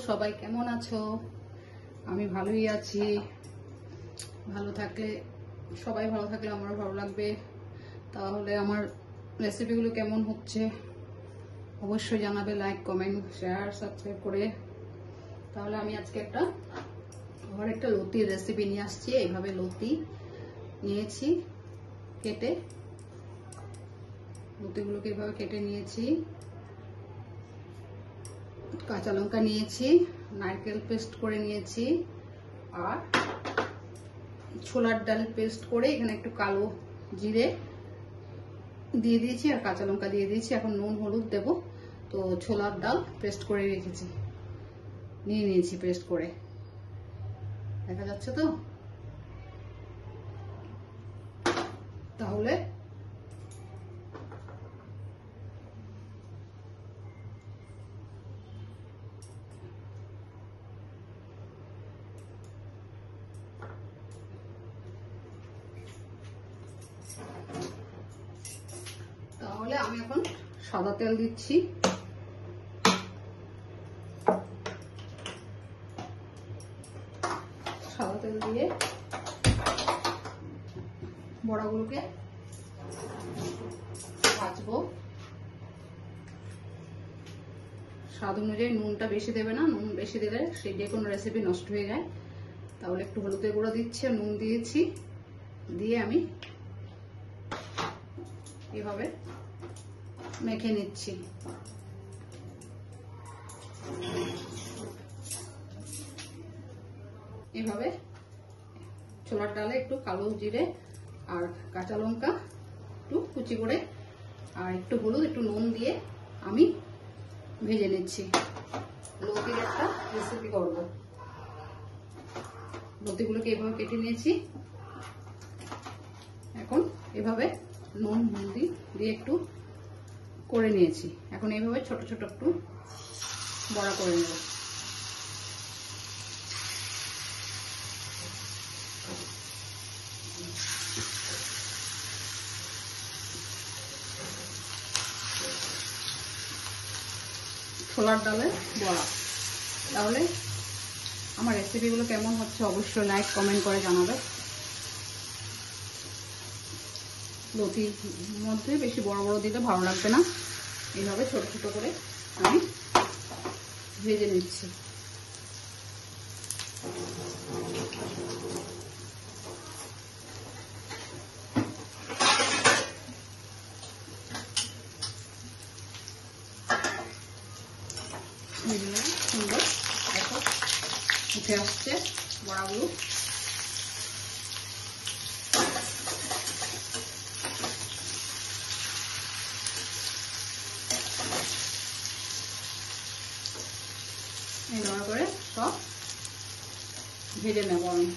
সবাই কেমন আছো? আমি ভালোই আছি। ভালো থাকলে সবাই ভালো থাকলে আমারও ভালো লাগবে। তাহলে আমার রেসিপিগুলো কেমন হচ্ছে অবশ্যই জানাবে, লাইক কমেন্ট শেয়ার সাবস্ক্রাইব করে। তাহলে আমি আজকে আবার একটা লতির রেসিপি নিয়ে আসছি। এইভাবে লতি নিয়েছি কেটে, লতিগুলোকে এইভাবে কেটে নিয়েছি। কাঁচা লঙ্কা নিয়েছি, নারকেল পেস্ট করে নিয়েছি, আর ছোলার ডাল পেস্ট করে এখানে একটু কালো জিরে দিয়ে দিয়েছি আর কাঁচা লঙ্কা দিয়ে দিয়েছি। এখন নুন হলুদ দেব। তো ছোলার ডাল পেস্ট করে রেখেছি, নিয়ে নিয়েছি পেস্ট করে, দেখা যাচ্ছে তো। তাহলে আমি এখন সাদা তেল দিচ্ছি। সাদা তেল দিয়ে বড়াগুলোকে ভাজবো। স্বাদ অনুযায়ী নুনটা বেশি দেবে না, নুন বেশি দিলে সেই যে কোনো রেসিপি নষ্ট হয়ে যায়। তাহলে একটু হলুদের গুঁড়ো দিচ্ছি, নুন দিয়েছি, দিয়ে আমি এভাবে মেখে নিচ্ছি। এভাবে ছোলার ডালে একটু কালো জিরে আর কাঁচা লঙ্কা একটু কুচি করে আর একটু হলুদ একটু নুন দিয়ে আমি ভেজে নিচ্ছি। লতির একটা রেসিপি করবো। লতিগুলোকে এভাবে কেটে নিয়েছি। এখন এভাবে নুন হলদি দিয়ে একটু করে নিয়েছি। এখন এইভাবে ছোট ছোট একটু বড়া করে নেব। ছোলার ডালের বড়া। তাহলে আমার রেসিপিগুলো কেমন হচ্ছে অবশ্যই লাইক কমেন্ট করে জানাবে। লতির মধ্যে বেশি বড় বড় দিলে ভালো লাগবে না, এইভাবে ছোট ছোট করে আমি ভেজে নিচ্ছি। সুন্দর এখন উঠে আসছে বড়াগুলো। এইভাবে করে সব ভেজে নেব আমি।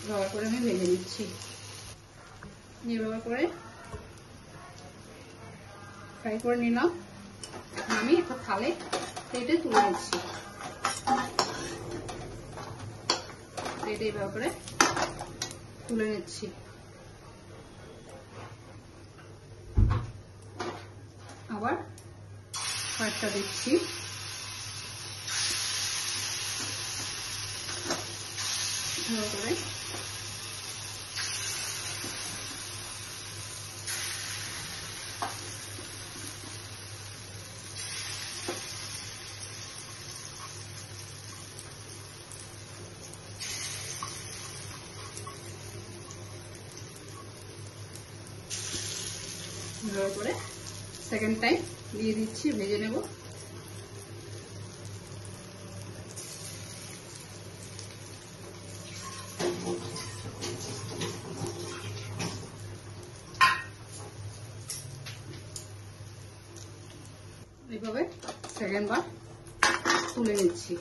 এভাবে করে আমি ভেজে নিচ্ছি। এভাবে করে ফ্রাই করে নিলাম। আমি একটা থালে প্লেটে তুলে নিচ্ছি। প্লেটে এভাবে করে তুলে নিচ্ছি। আবার কয়েকটা দিচ্ছি। এভাবে করে সেকেন্ড টাইম দিয়ে দিচ্ছি, ভেজে নেব। এইভাবে সেকেন্ড বার তুলে নিচ্ছি।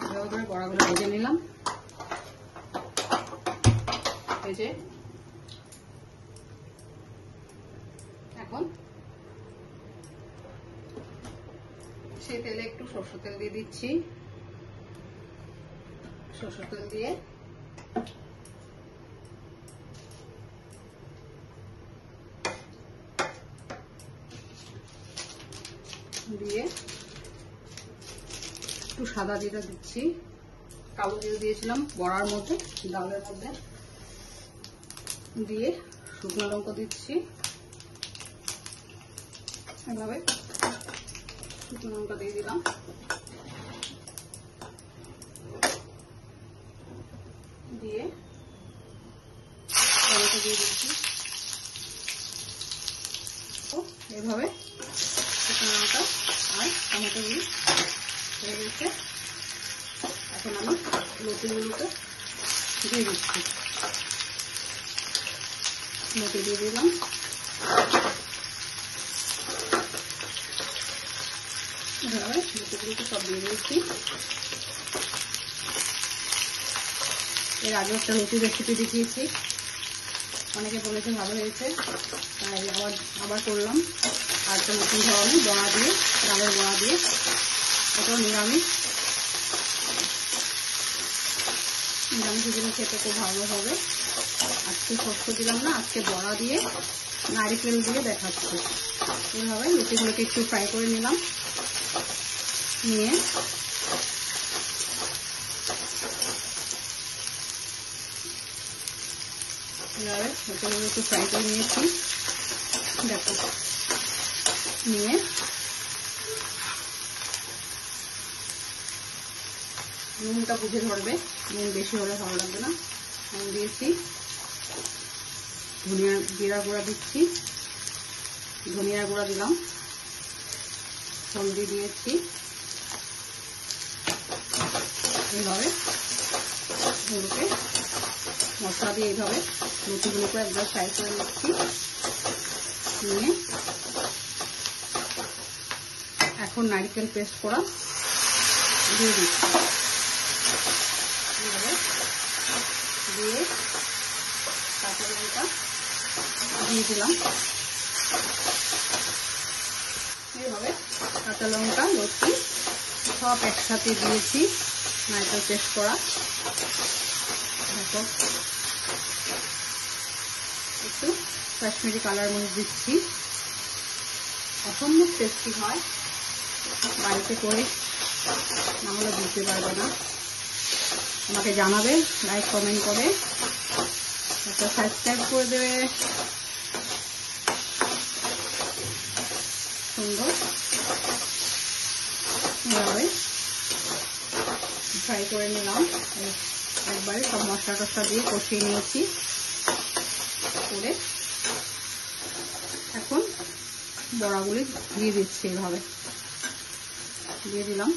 এভাবে করে বড়াগুলো ভেজে নিলাম। ভেজে এখন সেই তেলে একটু সরষের তেল দিয়ে দিচ্ছি। সরষের তেল দিয়ে একটু সাদা জিরা দিচ্ছি, কালো জিরা দিয়েছিলাম বড়ার মধ্যে, ডালের মধ্যে দিয়ে শুকনো লঙ্কা দিচ্ছি। এভাবে শুকনো লঙ্কা দিয়ে দিলাম, দিয়ে টমেটো দিয়ে দিচ্ছি। এভাবে শুকনো লঙ্কা আর টমেটো দিয়ে হয়ে গেছে। এখন আমি লতিগুলোকে দিয়ে দিচ্ছি। লতি দিয়ে দিলাম, এভাবে লতিগুলোকে সব দিয়ে দিয়েছি। এর আগে একটা লতি রেসিপি দেখিয়েছি, অনেকে বলেছে ভালো হয়েছে, তাই আবার করলাম। আর একটা নতুন ধরনের বড়া দিয়ে, ডালের বড়া দিয়ে, এটাও নিরামিষ নিরামিষগুলো খেতে খুব ভালো হবে। আজকে শস্য দিলাম না, আজকে বড়া দিয়ে নারিকেল দিয়ে দেখাচ্ছি। এইভাবে লতিগুলোকে একটু ফ্রাই করে নিলাম, নিয়ে এভাবে লতিগুলো একটু ফ্রাই করে নিয়েছি। দেখো, নিয়ে নুনটা বুঝে ধরবে, নুন বেশি হলে ভালো লাগবে না। নুন দিয়েছি, জিরা গুঁড়া দিচ্ছি, ধনিয়ার গুঁড়া দিলাম, হলদি দিয়েছি। এইভাবে এগুলোকে মশলা দিয়ে এইভাবে লতিগুলোকে একবার ফ্রাই করে নিচ্ছি। নিয়ে এখন নারকেল পেস্ট করা দিয়ে দিচ্ছি। এইভাবে দিয়ে কাঁচা লঙ্কা দিয়ে দিলাম। এইভাবে কাঁচা লঙ্কা, লতি সব একসাথে দিয়েছি, নারকেল পেস্ট করা। দেখো, একটু কাশ্মীরি কালার মরিচ দিচ্ছি, অসম্ভব টেস্টি হয়। বাড়িতে করে না হলে বুঝতে পারবে না। আমাকে জানাবে, লাইক কমেন্ট করে, একটা সাবস্ক্রাইব করে দেবে। সুন্দর এভাবে ফ্রাই করে নিলাম। একবারে সব মশলা টসলা দিয়ে কষিয়ে নিয়েছি করে এখন বড়াগুলি দিয়ে দিচ্ছি। এভাবে দিয়ে দিলাম,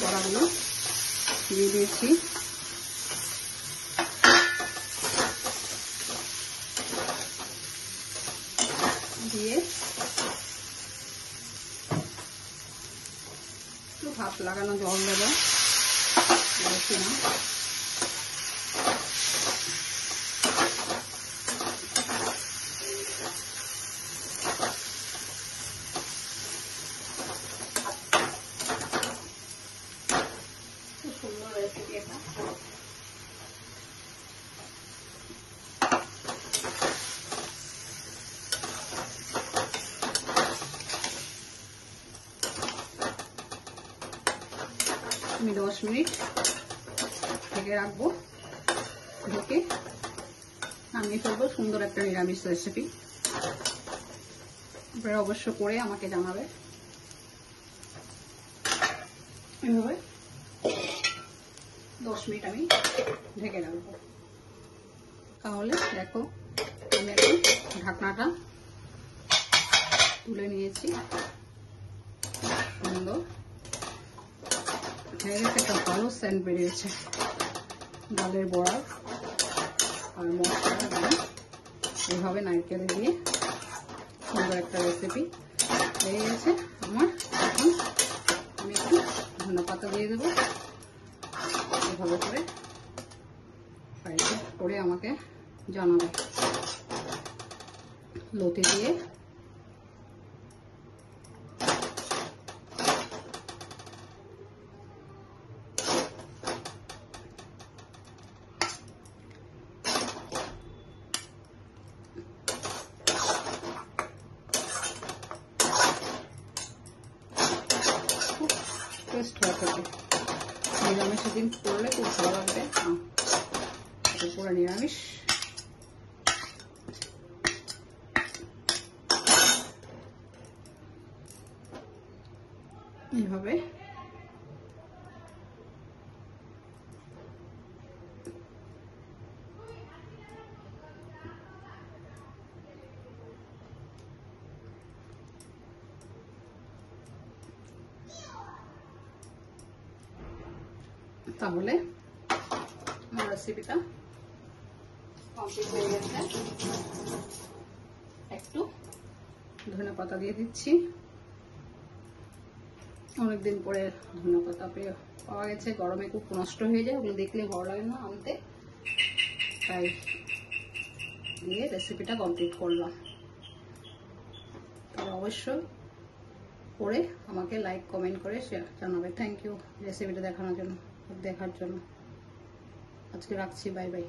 বড়াগুলো দিয়ে দিয়েছি। দিয়ে একটু ভাপ লাগানো জল দেবো, বেশি না। খুব সুন্দর রেসিপি এটা। আমি 10 মিনিট ঢেকে রাখবো, ঢেকে নামিয়ে ফেলবো। সুন্দর একটা নিরামিষ রেসিপি, আপনারা অবশ্য করে আমাকে জানাবে। এভাবে 10 মিনিট আমি ঢেকে রাখবো। তাহলে দেখো, আমি এখন ঢাকনাটা তুলে নিয়েছি। সুন্দর একটা ভালো সেন্ট বেরিয়েছে ডালের বড়া আর মশলা দিয়ে। এইভাবে নারকেল দিয়ে সুন্দর একটা রেসিপি হয়ে গেছে আমার। এখন আমি একটু ধনে পাতা দিয়ে দেবো। এভাবে করে ফ্রাইটা করে আমাকে জানাবে। লোতে দিয়ে টেস্ট হয়ে থাকে। নিরামিষের দিন করলে খুব ভালো লাগবে। এটা পুরো নিরামিষ। এইভাবে তাহলে আমার রেসিপিটা কমপ্লিট হয়ে গেছে। একটু ধনে পাতা দিয়ে দিচ্ছি। অনেকদিন পরে ধনে পাতা পাওয়া গেছে। গরমে খুব নষ্ট হয়ে যায়, ওগুলো দেখলে ভালো লাগে না আনতে, তাই দিয়ে রেসিপিটা কমপ্লিট করলাম। তবে অবশ্যই করে আমাকে লাইক কমেন্ট করে শেয়ার জানাবে। থ্যাংক ইউ রেসিপিটা দেখার জন্য। আজকে রাখছি, বাই বাই।